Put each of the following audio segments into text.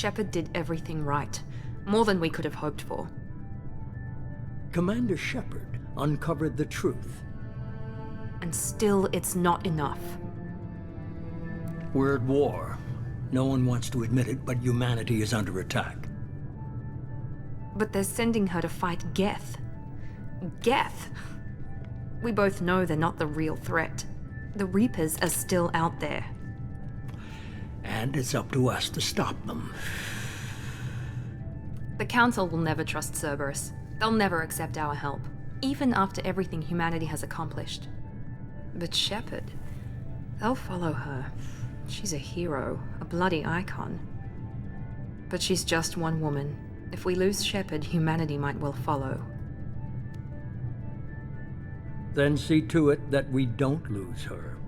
Shepard did everything right. More than we could have hoped for. Commander Shepard uncovered the truth. And still, it's not enough. We're at war. No one wants to admit it, but humanity is under attack. But they're sending her to fight Geth. Geth! We both know they're not the real threat. The Reapers are still out there. And it's up to us to stop them. The Council will never trust Cerberus. They'll never accept our help, even after everything humanity has accomplished. But Shepard, they'll follow her. She's a hero, a bloody icon. But she's just one woman. If we lose Shepard, humanity might well follow. Then see to it that we don't lose her.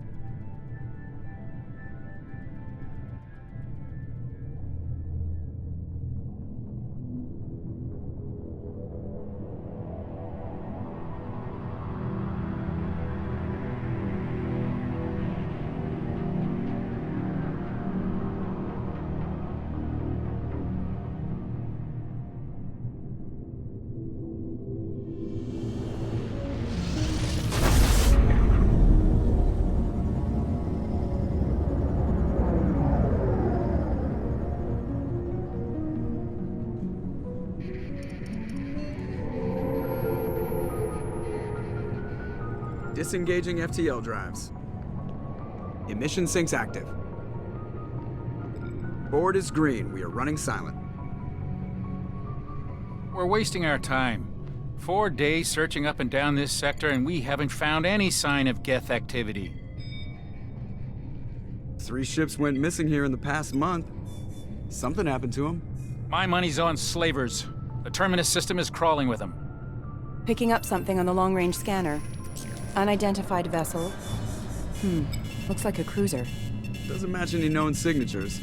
Disengaging FTL drives. Emission sinks active. Board is green. We are running silent. We're wasting our time. 4 days searching up and down this sector, and we haven't found any sign of Geth activity. 3 ships went missing here in the past month. Something happened to them. My money's on slavers. The Terminus system is crawling with them. Picking up something on the long-range scanner. Unidentified vessel. Looks like a cruiser. Doesn't match any known signatures.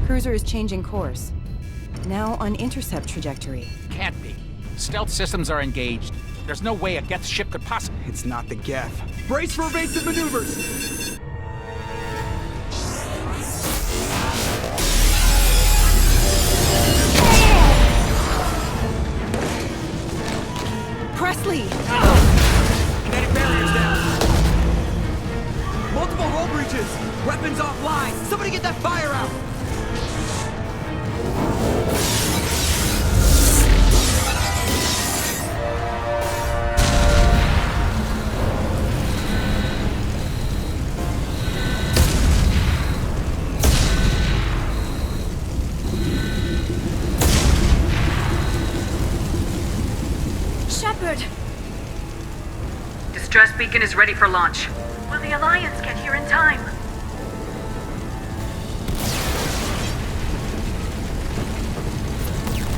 Cruiser is changing course. Now on intercept trajectory. Can't be. Stealth systems are engaged. There's no way a Geth ship could possibly... It's not the Geth. Brace for evasive maneuvers! Presley! Kinetic barriers down. Multiple hull breaches. Weapons offline. Somebody get that fire out. Shepard! Distress beacon is ready for launch. Will the Alliance get here in time?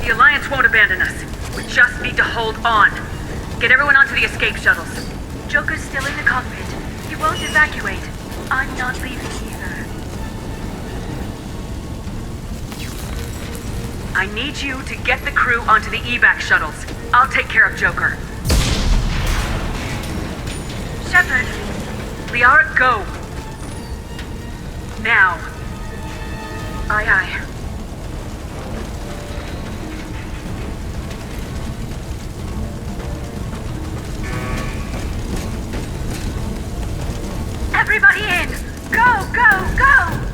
The Alliance won't abandon us. We just need to hold on. Get everyone onto the escape shuttles. Joker's still in the cockpit. He won't evacuate. I'm not leaving either. I need you to get the crew onto the evac shuttles. I'll take care of Joker. Shepard, Liara, go. Now. Aye, aye. Everybody in! Go, go, go!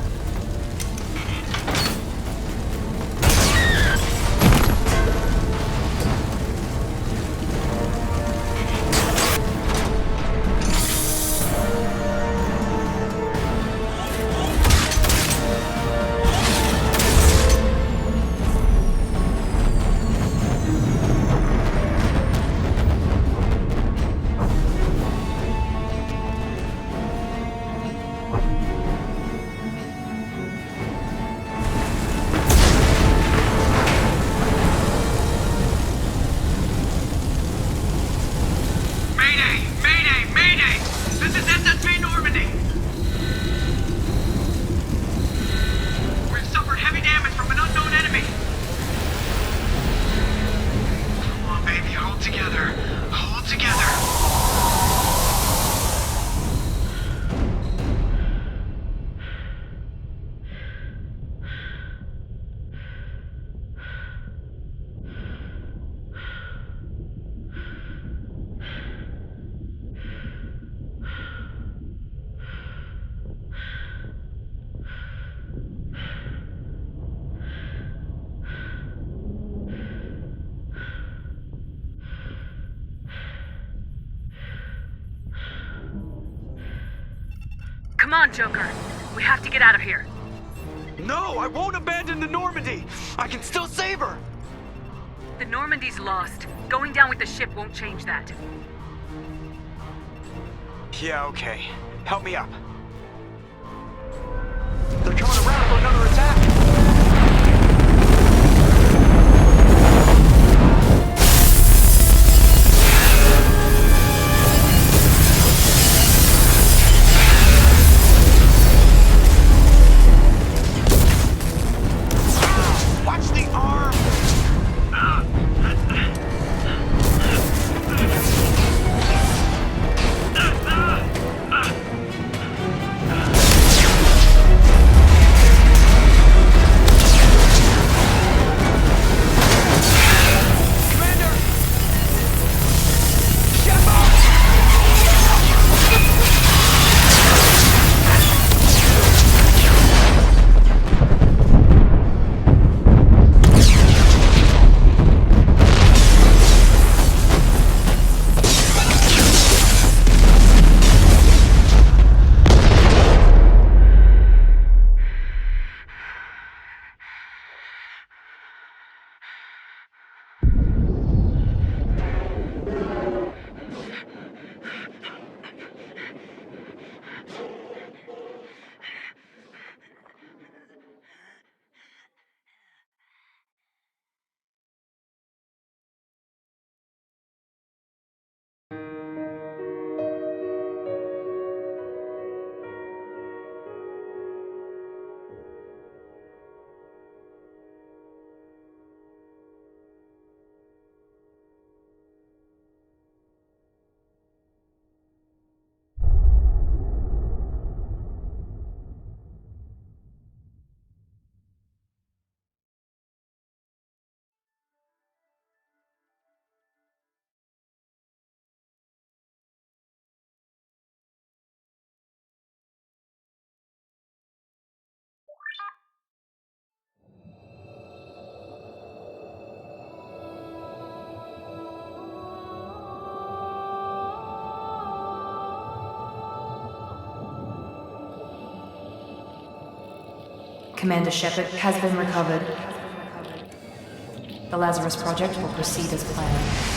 Come on, Joker. We have to get out of here. No, I won't abandon the Normandy! I can still save her! The Normandy's lost. Going down with the ship won't change that. Yeah, okay. Help me up. They're coming around for another attack! Watch the arm! Commander Shepard has been recovered. The Lazarus Project will proceed as planned.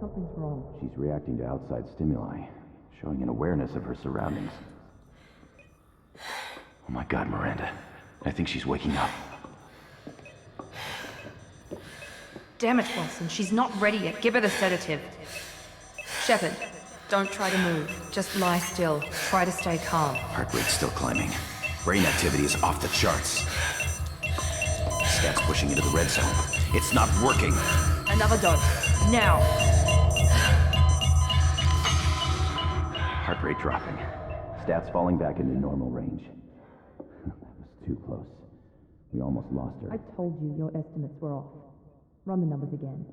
Something's wrong. She's reacting to outside stimuli, showing an awareness of her surroundings. Oh my God, Miranda. I think she's waking up. Damn it, Watson. She's not ready yet. Give her the sedative. Shepard, don't try to move. Just lie still. Try to stay calm. Heart rate's still climbing. Brain activity is off the charts. Stats pushing into the red zone. It's not working. Another dose. Now. Heart rate dropping. Stats falling back into normal range. That was too close. We almost lost her. I told you your estimates were off. Run the numbers again.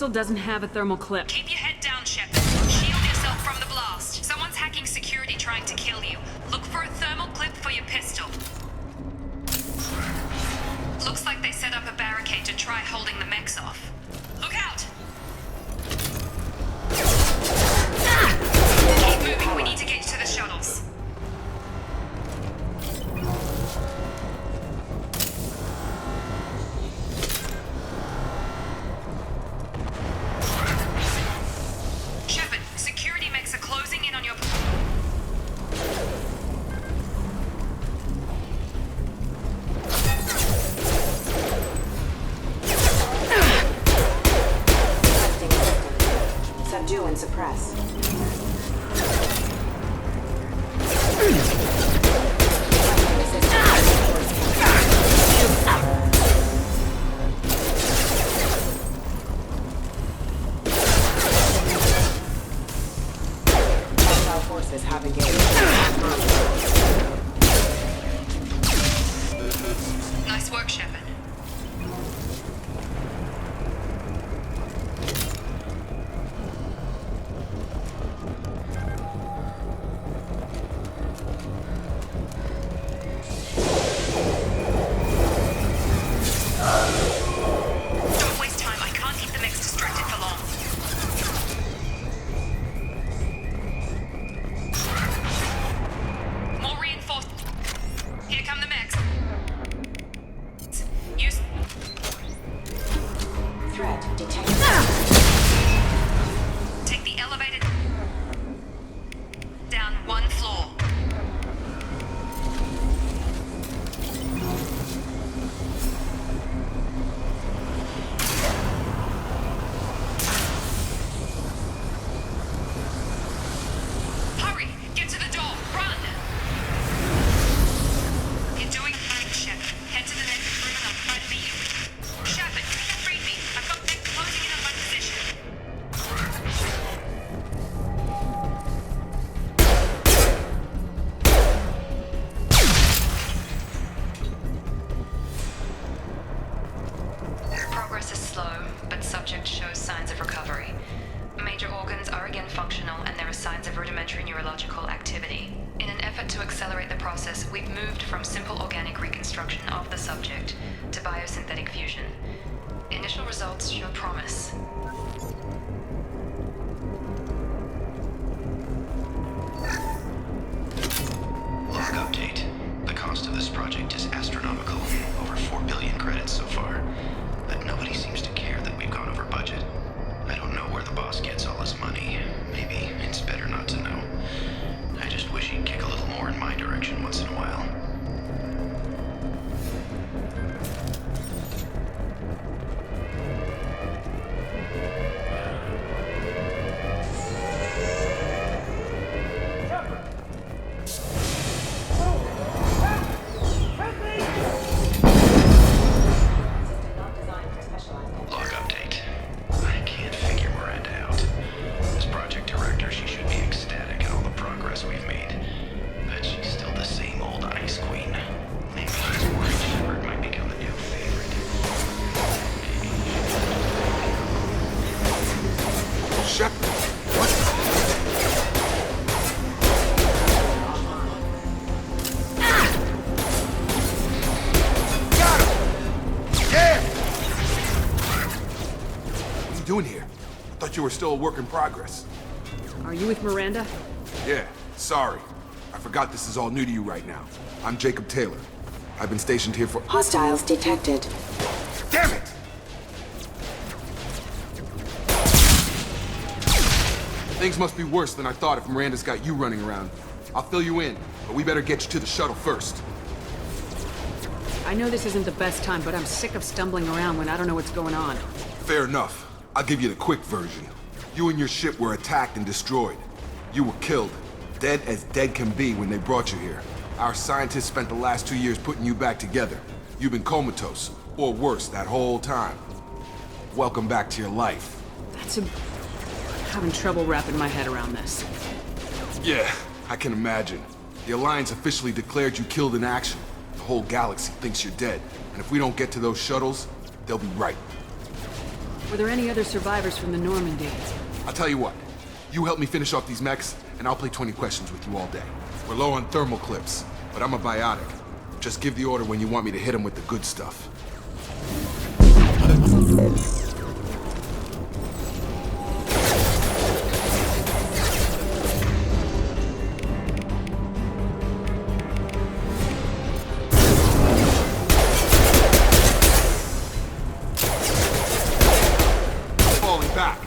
vessel doesn't have a thermal clip. Keep your head down, Shepard. Shield yourself from the blast. Someone's hacking security trying to kill you. Look for a thermal clip for your pistol. Looks like they set up a barricade to try holding the mechs off. Look out! Keep moving, we need to get to the shuttles. Shepard, security mechs are closing in on your... Subdue and suppress. Hostile forces have engaged. Nice work, Shepard. Don't waste time. I can't keep the mechs distracted for long. More reinforced. Here come the mechs. Use... Threat detected. Take the elevator down one floor. Hurry! Get to the door! Run! You're doing fine, Shepard. Head to the next room and I'll try to meet you. Shepard, read me. I've got mechs closing in on my position. Progress is slow, but subject shows signs of recovery. Major organs are again functional, and there are signs of rudimentary neurological activity. In an effort to accelerate the process, we've moved from simple organic reconstruction of the subject to biosynthetic fusion. Initial results show promise. Log update. The cost of this project is astronomical. Over 4 billion credits so far. But nobody seems to care that we've gone over budget. I don't know where the boss gets all his money. Maybe it's better not to know. I just wish he'd kick a little more in my direction once in a while. Log update. I can't figure Miranda out. As project director, she should be ecstatic at all the progress we've made. But she's still the same old ice queen. Maybe she's worried Shepard might become the new favorite. Shepard? What? Got him! Yeah! What are you doing here? I thought you were still a work in progress. Are you with Miranda? Yeah, sorry. I forgot this is all new to you right now. I'm Jacob Taylor. I've been stationed here for... Hostiles detected. Damn it! Things must be worse than I thought if Miranda's got you running around. I'll fill you in, but we better get you to the shuttle first. I know this isn't the best time, but I'm sick of stumbling around when I don't know what's going on. Fair enough. I'll give you the quick version. You and your ship were attacked and destroyed. You were killed. Dead as dead can be when they brought you here. Our scientists spent the last 2 years putting you back together. You've been comatose, or worse, that whole time. Welcome back to your life. That's a... having trouble wrapping my head around this. Yeah, I can imagine. The Alliance officially declared you killed in action. The whole galaxy thinks you're dead, and if we don't get to those shuttles, they'll be right. Were there any other survivors from the Normandy? I'll tell you what. You help me finish off these mechs, and I'll play 20 questions with you all day. We're low on thermal clips, but I'm a biotic. Just give the order when you want me to hit them with the good stuff. Falling back.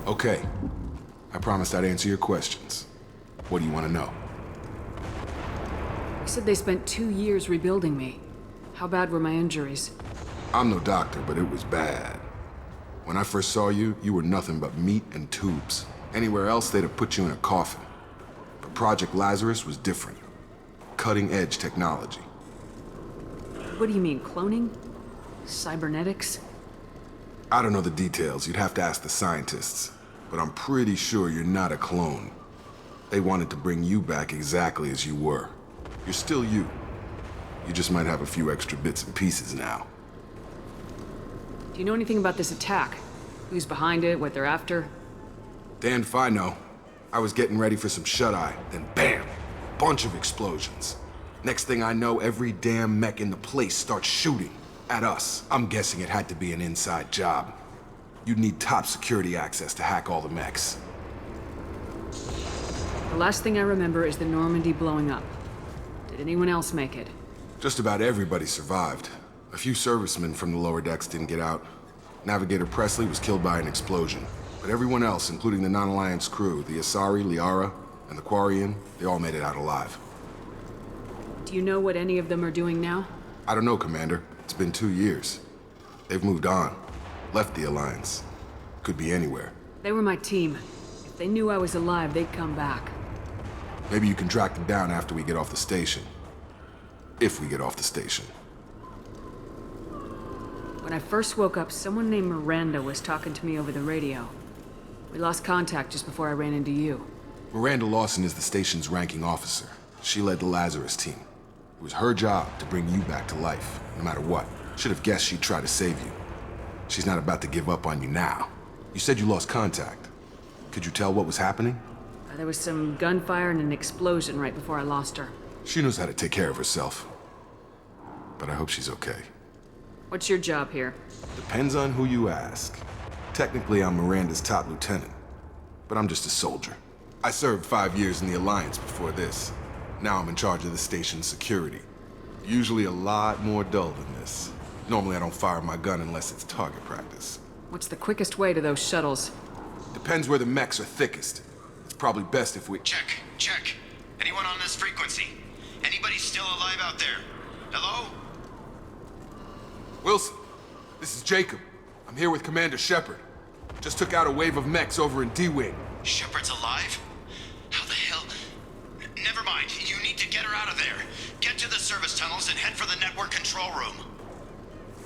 Okay. I promised I'd answer your questions. What do you want to know? You said they spent 2 years rebuilding me. How bad were my injuries? I'm no doctor, but it was bad. When I first saw you, you were nothing but meat and tubes. Anywhere else, they'd have put you in a coffin. But Project Lazarus was different. Cutting-edge technology. What do you mean, cloning? Cybernetics? I don't know the details. You'd have to ask the scientists. But I'm pretty sure you're not a clone. They wanted to bring you back exactly as you were. You're still you. You just might have a few extra bits and pieces now. Do you know anything about this attack? Who's behind it, what they're after? Damned if I know. I was getting ready for some shut-eye, then bam! Bunch of explosions. Next thing I know, every damn mech in the place starts shooting at us. I'm guessing it had to be an inside job. You'd need top security access to hack all the mechs. The last thing I remember is the Normandy blowing up. Did anyone else make it? Just about everybody survived. A few servicemen from the lower decks didn't get out. Navigator Presley was killed by an explosion. But everyone else, including the non-Alliance crew, the Asari, Liara, and the Quarian, they all made it out alive. Do you know what any of them are doing now? I don't know, Commander. It's been 2 years. They've moved on. Left the Alliance. Could be anywhere. They were my team. If they knew I was alive, they'd come back. Maybe you can track them down after we get off the station. If we get off the station. When I first woke up, someone named Miranda was talking to me over the radio. We lost contact just before I ran into you. Miranda Lawson is the station's ranking officer. She led the Lazarus team. It was her job to bring you back to life, no matter what. Should have guessed she'd try to save you. She's not about to give up on you now. You said you lost contact. Could you tell what was happening? There was some gunfire and an explosion right before I lost her. She knows how to take care of herself. But I hope she's okay. What's your job here? Depends on who you ask. Technically, I'm Miranda's top lieutenant. But I'm just a soldier. I served 5 years in the Alliance before this. Now I'm in charge of the station's security. Usually a lot more dull than this. Normally I don't fire my gun unless it's target practice. What's the quickest way to those shuttles? Depends where the mechs are thickest. It's probably best if we... Check. Anyone on this frequency? Anybody still alive out there? Hello? Wilson, this is Jacob. I'm here with Commander Shepard. Just took out a wave of mechs over in D-Wing. Shepard's alive? How the hell? Never mind. You need to get her out of there. Get to the service tunnels and head for the network control room.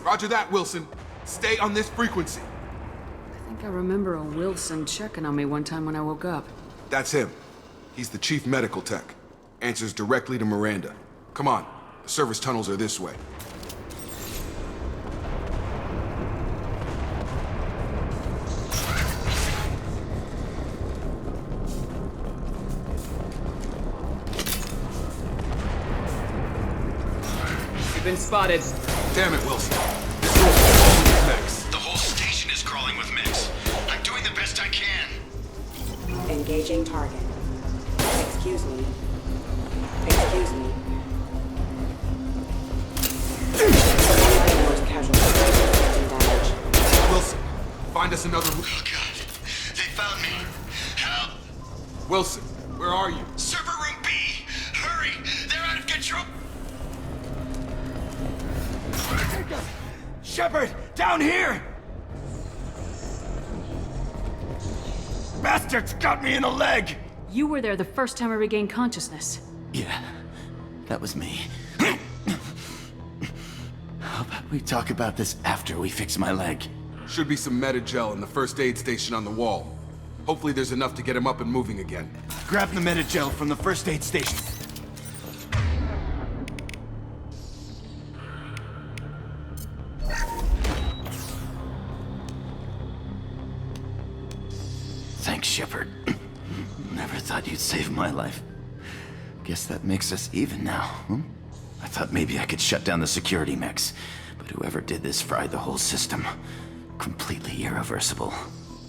Roger that, Wilson. Stay on this frequency. I think I remember a Wilson checking on me one time when I woke up. That's him. He's the chief medical tech. Answers directly to Miranda. Come on. The service tunnels are this way. Been spotted. Damn it, Wilson. This room's crawling with mechs. The whole station is crawling with mechs. I'm doing the best I can. Engaging target. Excuse me. Wilson, find us another... Oh, God. They found me. Help! Wilson, where are you? Server room B! Hurry! They're out of control! Shepard! Down here! Bastards got me in the leg! You were there the first time I regained consciousness. Yeah, that was me. How about we talk about this after we fix my leg? Should be some meta gel in the first aid station on the wall. Hopefully there's enough to get him up and moving again. Grab the Metagel from the first aid station. Thanks, Shepard. Never thought you'd save my life. Guess that makes us even now, huh? I thought maybe I could shut down the security mechs, but whoever did this fried the whole system. Completely irreversible.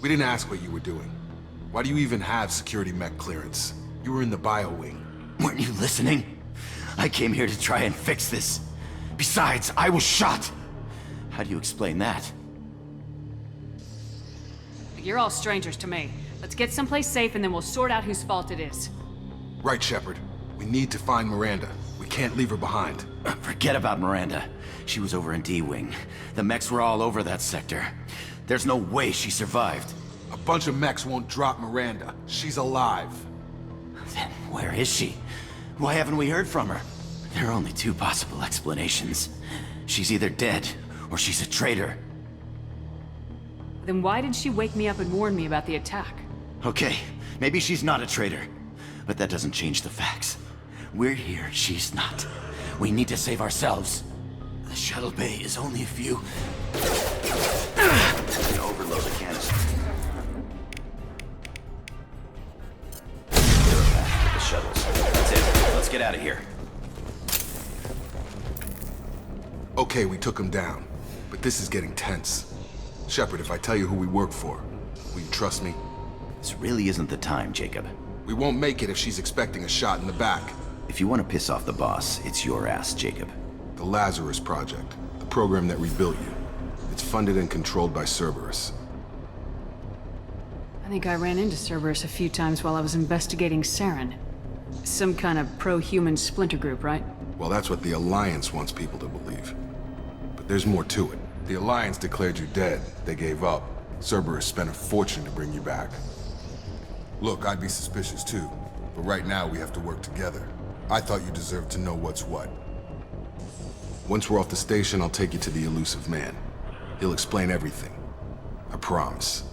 We didn't ask what you were doing. Why do you even have security mech clearance? You were in the bio wing. Weren't you listening? I came here to try and fix this. Besides, I was shot. How do you explain that? You're all strangers to me. Let's get someplace safe and then we'll sort out whose fault it is. Right, Shepard. We need to find Miranda. We can't leave her behind. Forget about Miranda. She was over in D-Wing. The mechs were all over that sector. There's no way she survived. A bunch of mechs won't drop Miranda. She's alive. Then where is she? Why haven't we heard from her? There are only two possible explanations. She's either dead, or she's a traitor. Then why did she wake me up and warn me about the attack? Okay, maybe she's not a traitor. But that doesn't change the facts. We're here, she's not. We need to save ourselves. The shuttle bay is only a few... Overload the canister. The shuttles. That's it. Let's get out of here. Okay, we took him down. But this is getting tense. Shepard, if I tell you who we work for, will you trust me? This really isn't the time, Jacob. We won't make it if she's expecting a shot in the back. If you want to piss off the boss, it's your ass, Jacob. The Lazarus Project, the program that rebuilt you. It's funded and controlled by Cerberus. I think I ran into Cerberus a few times while I was investigating Saren. Some kind of pro-human splinter group, right? Well, that's what the Alliance wants people to believe. But there's more to it. The Alliance declared you dead. They gave up. Cerberus spent a fortune to bring you back. Look, I'd be suspicious too, but right now we have to work together. I thought you deserved to know what's what. Once we're off the station, I'll take you to the elusive man. He'll explain everything. I promise.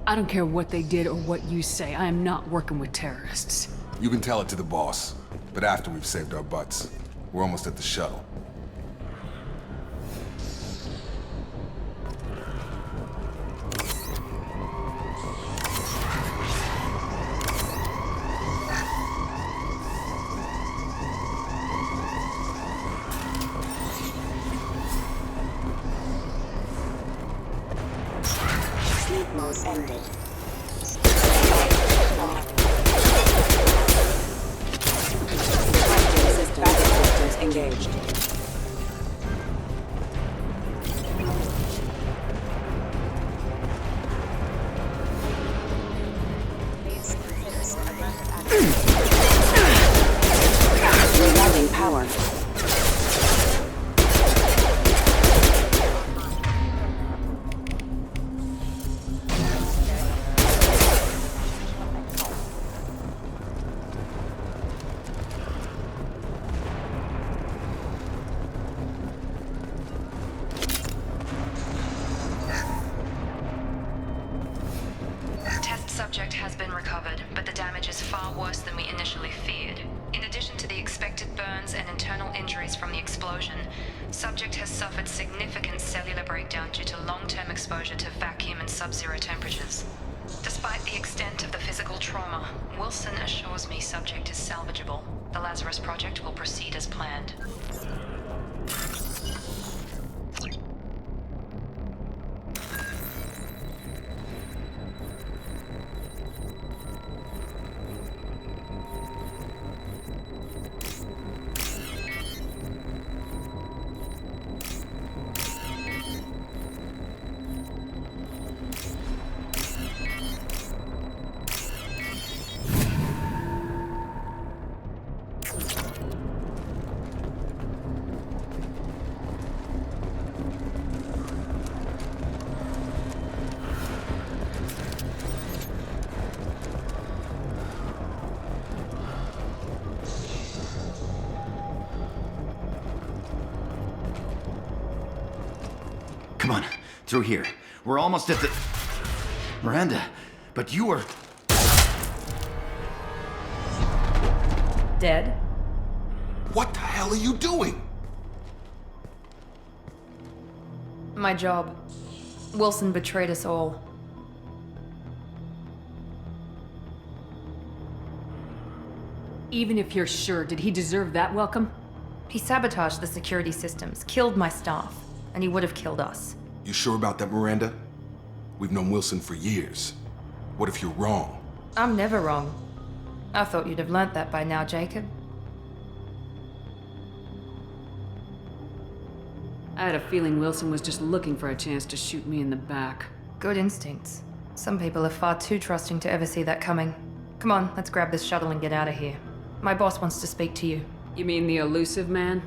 I don't care what they did or what you say. I am not working with terrorists. You can tell it to the boss, but after we've saved our butts. We're almost at the shuttle. Ended. Systems engaged. Rerouting power. Subject has been recovered, but the damage is far worse than we initially feared. In addition to the expected burns and internal injuries from the explosion, subject has suffered significant cellular breakdown due to long-term exposure to vacuum and sub-zero temperatures. Despite the extent of the physical trauma, Wilson assures me subject is salvageable. The Lazarus Project will proceed as planned. Come on, through here. We're almost at the... Miranda, but you were... dead? What the hell are you doing? My job. Wilson betrayed us all. Even if you're sure, did he deserve that welcome? He sabotaged the security systems, killed my staff, and he would have killed us. You sure about that, Miranda? We've known Wilson for years. What if you're wrong? I'm never wrong. I thought you'd have learnt that by now, Jacob. I had a feeling Wilson was just looking for a chance to shoot me in the back. Good instincts. Some people are far too trusting to ever see that coming. Come on, let's grab this shuttle and get out of here. My boss wants to speak to you. You mean the elusive man?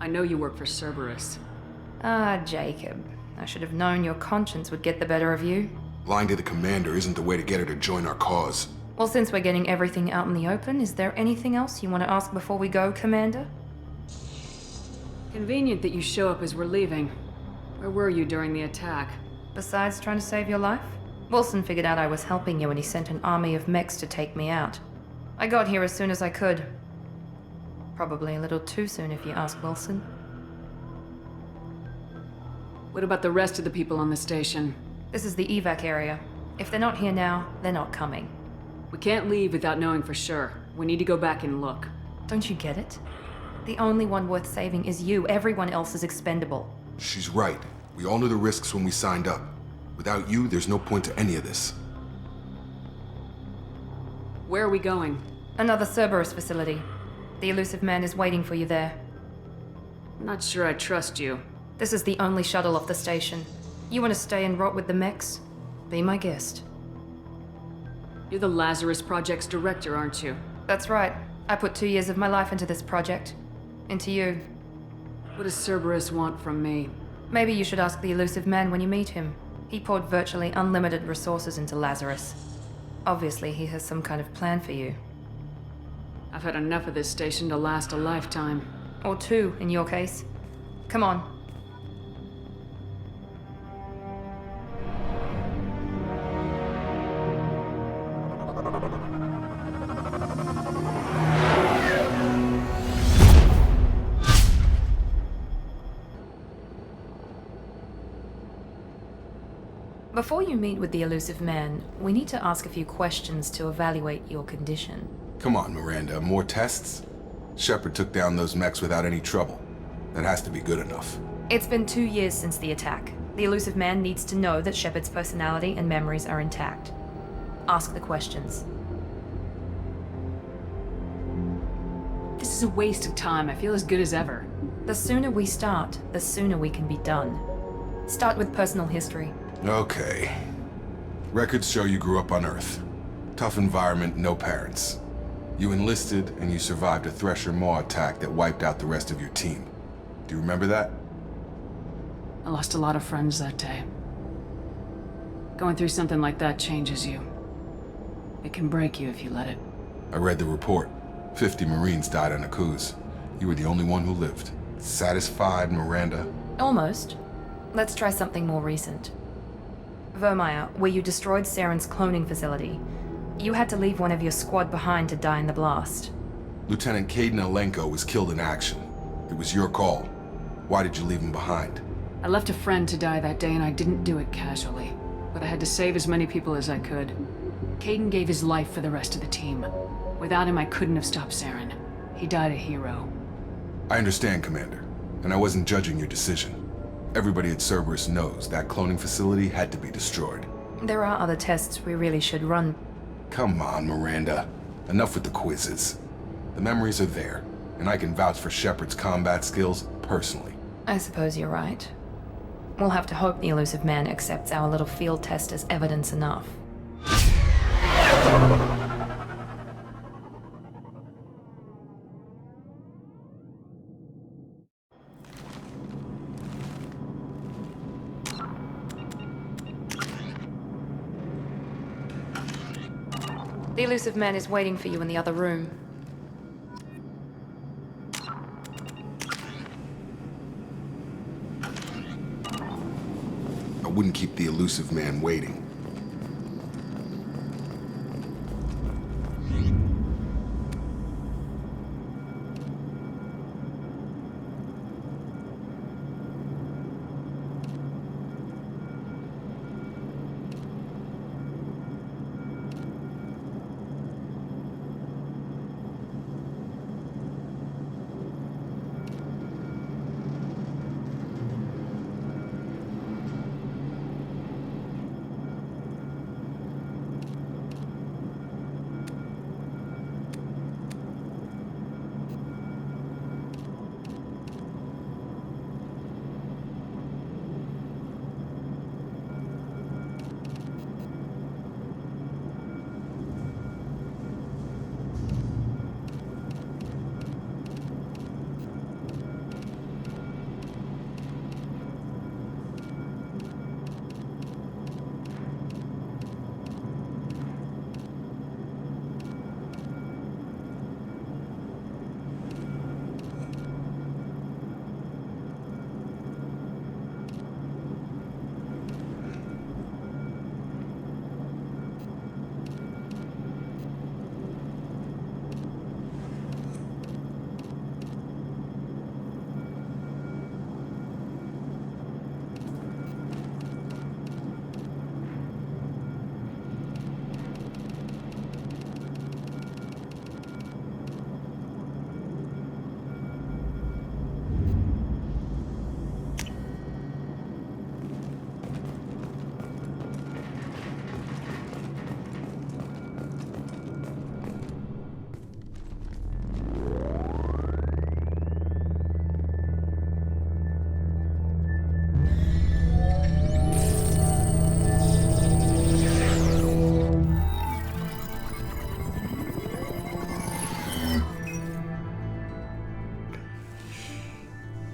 I know you work for Cerberus. Ah, Jacob. I should have known your conscience would get the better of you. Lying to the commander isn't the way to get her to join our cause. Well, since we're getting everything out in the open, is there anything else you want to ask before we go, Commander? Convenient that you show up as we're leaving. Where were you during the attack? Besides trying to save your life? Wilson figured out I was helping you and he sent an army of mechs to take me out. I got here as soon as I could. Probably a little too soon if you ask Wilson. What about the rest of the people on the station? This is the evac area. If they're not here now, they're not coming. We can't leave without knowing for sure. We need to go back and look. Don't you get it? The only one worth saving is you. Everyone else is expendable. She's right. We all knew the risks when we signed up. Without you, there's no point to any of this. Where are we going? Another Cerberus facility. The elusive man is waiting for you there. I'm not sure I trust you. This is the only shuttle off the station. You want to stay and rot with the mechs? Be my guest. You're the Lazarus Project's director, aren't you? That's right. I put 2 years of my life into this project. Into you. What does Cerberus want from me? Maybe you should ask the elusive man when you meet him. He poured virtually unlimited resources into Lazarus. Obviously, he has some kind of plan for you. I've had enough of this station to last a lifetime. Or 2, in your case. Come on. Before you meet with the elusive man, we need to ask a few questions to evaluate your condition. Come on, Miranda. More tests? Shepard took down those mechs without any trouble. That has to be good enough. It's been 2 years since the attack. The elusive man needs to know that Shepard's personality and memories are intact. Ask the questions. This is a waste of time. I feel as good as ever. The sooner we start, the sooner we can be done. Start with personal history. Okay. Records show you grew up on Earth. Tough environment, no parents. You enlisted, and you survived a Thresher Maw attack that wiped out the rest of your team. Do you remember that? I lost a lot of friends that day. Going through something like that changes you. It can break you if you let it. I read the report. 50 Marines died on Akuz. You were the only one who lived. Satisfied, Miranda? Almost. Let's try something more recent. Vermeer, where you destroyed Saren's cloning facility. You had to leave one of your squad behind to die in the blast. Lieutenant Caden Alenko was killed in action. It was your call. Why did you leave him behind? I left a friend to die that day and I didn't do it casually. But I had to save as many people as I could. Caden gave his life for the rest of the team. Without him, I couldn't have stopped Saren. He died a hero. I understand, Commander. And I wasn't judging your decision. Everybody at Cerberus knows that cloning facility had to be destroyed. There are other tests we really should run. Come on, Miranda. Enough with the quizzes. The memories are there, and I can vouch for Shepard's combat skills personally. I suppose you're right. We'll have to hope the elusive man accepts our little field test as evidence enough. The elusive man is waiting for you in the other room. I wouldn't keep the elusive man waiting.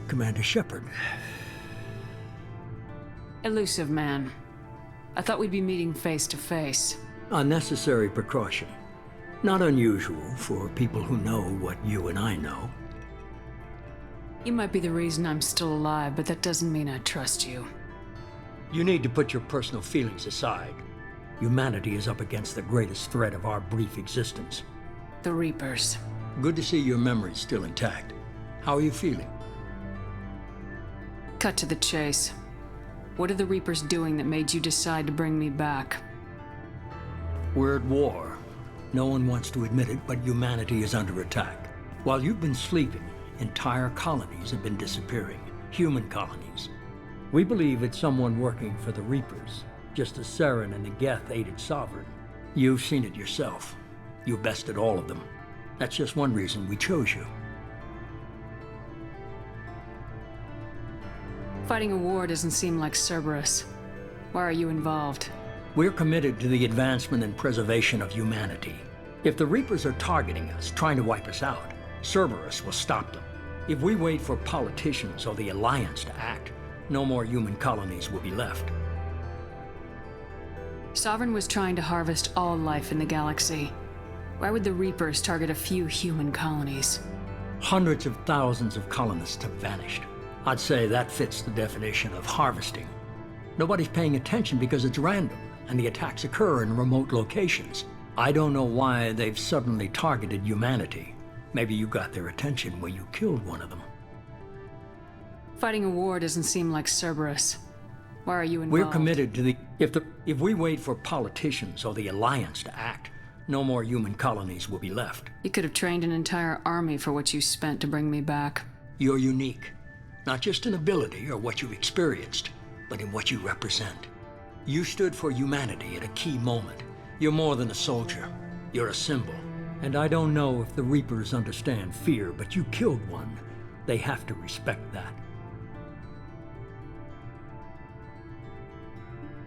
Commander Shepard. Elusive man. I thought we'd be meeting face to face. A necessary precaution. Not unusual for people who know what you and I know. You might be the reason I'm still alive, but that doesn't mean I trust you. You need to put your personal feelings aside. Humanity is up against the greatest threat of our brief existence. The Reapers. Good to see your memory's still intact. How are you feeling? Cut to the chase. What are the Reapers doing that made you decide to bring me back? We're at war. No one wants to admit it, but humanity is under attack. While you've been sleeping, entire colonies have been disappearing. Human colonies. We believe it's someone working for the Reapers, just as Saren and the Geth aided Sovereign. You've seen it yourself. You bested all of them. That's just one reason we chose you. Fighting a war doesn't seem like Cerberus. Why are you involved? We're committed to the advancement and preservation of humanity. If the Reapers are targeting us, trying to wipe us out, Cerberus will stop them. If we wait for politicians or the Alliance to act, no more human colonies will be left. Sovereign was trying to harvest all life in the galaxy. Why would the Reapers target a few human colonies? Hundreds of thousands of colonists have vanished. I'd say that fits the definition of harvesting. Nobody's paying attention because it's random, and the attacks occur in remote locations. I don't know why they've suddenly targeted humanity. Maybe you got their attention when you killed one of them. Fighting a war doesn't seem like Cerberus. Why are you involved? We're committed to the... If we wait for politicians or the Alliance to act, no more human colonies will be left. You could have trained an entire army for what you spent to bring me back. You're unique. Not just in ability or what you've experienced, but in what you represent. You stood for humanity at a key moment. You're more than a soldier. You're a symbol. And I don't know if the Reapers understand fear, but you killed one. They have to respect that.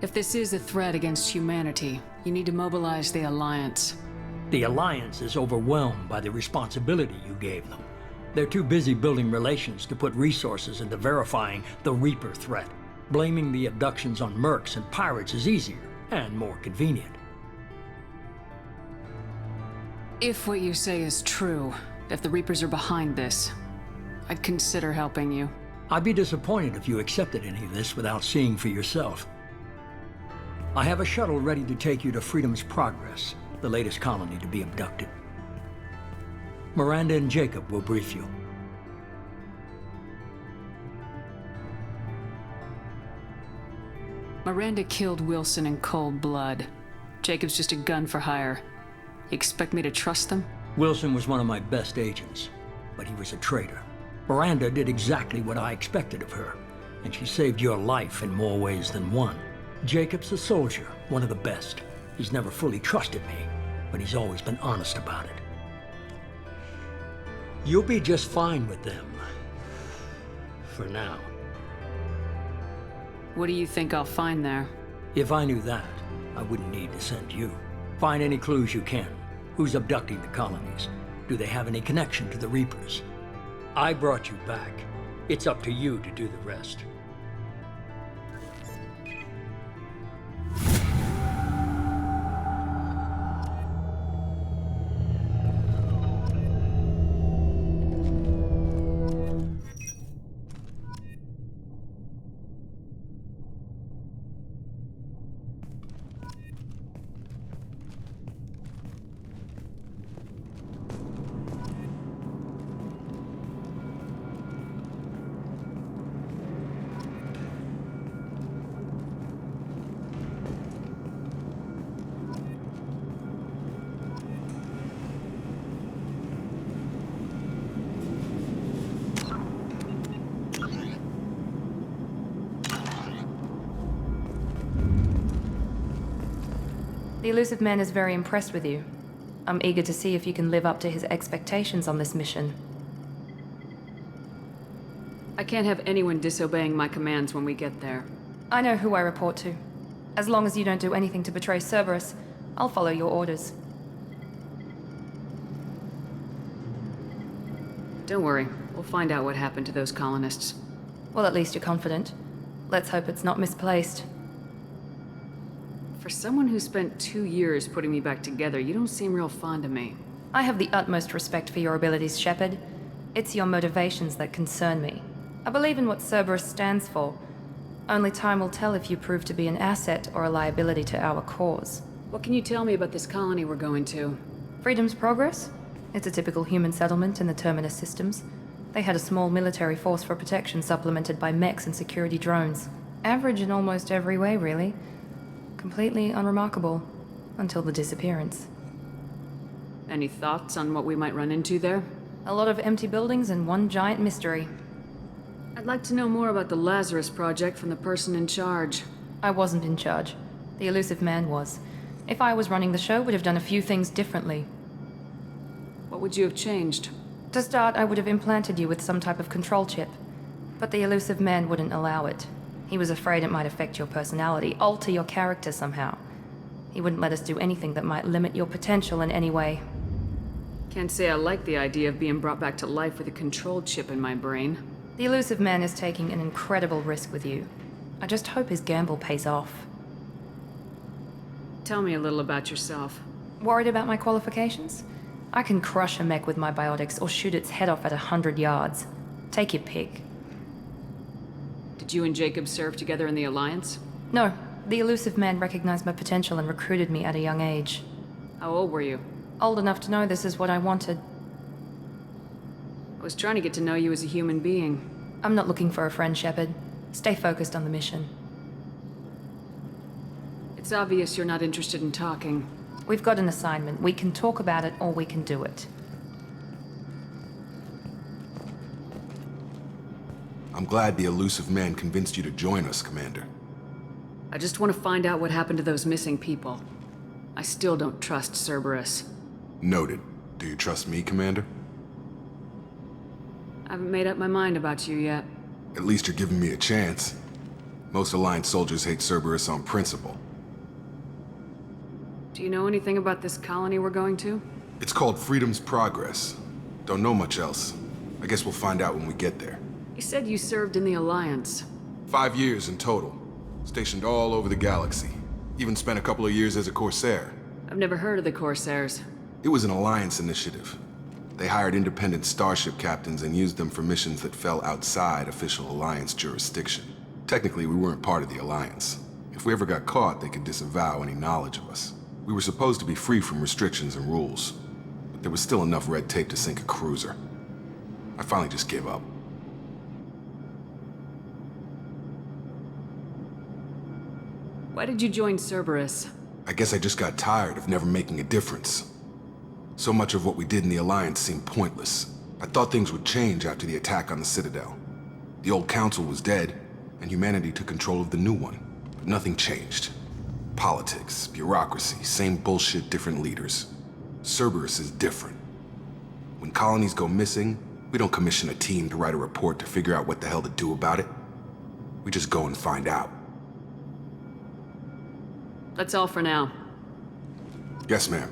If this is a threat against humanity, you need to mobilize the Alliance. The Alliance is overwhelmed by the responsibility you gave them. They're too busy building relations to put resources into verifying the Reaper threat. Blaming the abductions on mercs and pirates is easier and more convenient. If what you say is true, if the Reapers are behind this, I'd consider helping you. I'd be disappointed if you accepted any of this without seeing for yourself. I have a shuttle ready to take you to Freedom's Progress, the latest colony to be abducted. Miranda and Jacob will brief you. Miranda killed Wilson in cold blood. Jacob's just a gun for hire. You expect me to trust them? Wilson was one of my best agents, but he was a traitor. Miranda did exactly what I expected of her, and she saved your life in more ways than one. Jacob's a soldier, one of the best. He's never fully trusted me, but he's always been honest about it. You'll be just fine with them. For now. What do you think I'll find there? If I knew that, I wouldn't need to send you. Find any clues you can. Who's abducting the colonies? Do they have any connection to the Reapers? I brought you back. It's up to you to do the rest. The Elusive Man is very impressed with you. I'm eager to see if you can live up to his expectations on this mission. I can't have anyone disobeying my commands when we get there. I know who I report to. As long as you don't do anything to betray Cerberus, I'll follow your orders. Don't worry. We'll find out what happened to those colonists. Well, at least you're confident. Let's hope it's not misplaced. For someone who spent 2 years putting me back together, you don't seem real fond of me. I have the utmost respect for your abilities, Shepard. It's your motivations that concern me. I believe in what Cerberus stands for. Only time will tell if you prove to be an asset or a liability to our cause. What can you tell me about this colony we're going to? Freedom's Progress? It's a typical human settlement in the Terminus systems. They had a small military force for protection supplemented by mechs and security drones. Average in almost every way, really. Completely unremarkable. Until the disappearance. Any thoughts on what we might run into there? A lot of empty buildings and one giant mystery. I'd like to know more about the Lazarus Project from the person in charge. I wasn't in charge. The elusive man was. If I was running the show, would have done a few things differently. What would you have changed? To start, I would have implanted you with some type of control chip. But the elusive man wouldn't allow it. He was afraid it might affect your personality, alter your character somehow. He wouldn't let us do anything that might limit your potential in any way. Can't say I like the idea of being brought back to life with a control chip in my brain. The elusive man is taking an incredible risk with you. I just hope his gamble pays off. Tell me a little about yourself. Worried about my qualifications? I can crush a mech with my biotics or shoot its head off at 100 yards. Take your pick. Did you and Jacob serve together in the Alliance? No. The elusive man recognized my potential and recruited me at a young age. How old were you? Old enough to know this is what I wanted. I was trying to get to know you as a human being. I'm not looking for a friend, Shepard. Stay focused on the mission. It's obvious you're not interested in talking. We've got an assignment. We can talk about it or we can do it. I'm glad the elusive man convinced you to join us, Commander. I just want to find out what happened to those missing people. I still don't trust Cerberus. Noted. Do you trust me, Commander? I haven't made up my mind about you yet. At least you're giving me a chance. Most Alliance soldiers hate Cerberus on principle. Do you know anything about this colony we're going to? It's called Freedom's Progress. Don't know much else. I guess we'll find out when we get there. You said you served in the Alliance. 5 years in total. Stationed all over the galaxy. Even spent a couple of years as a Corsair. I've never heard of the Corsairs. It was an Alliance initiative. They hired independent starship captains and used them for missions that fell outside official Alliance jurisdiction. Technically, we weren't part of the Alliance. If we ever got caught, they could disavow any knowledge of us. We were supposed to be free from restrictions and rules, but there was still enough red tape to sink a cruiser. I finally just gave up. Why did you join Cerberus? I guess I just got tired of never making a difference. So much of what we did in the Alliance seemed pointless. I thought things would change after the attack on the Citadel. The old council was dead, and humanity took control of the new one. But nothing changed. Politics, bureaucracy, same bullshit, different leaders. Cerberus is different. When colonies go missing, we don't commission a team to write a report to figure out what the hell to do about it. We just go and find out. That's all for now. Yes, ma'am.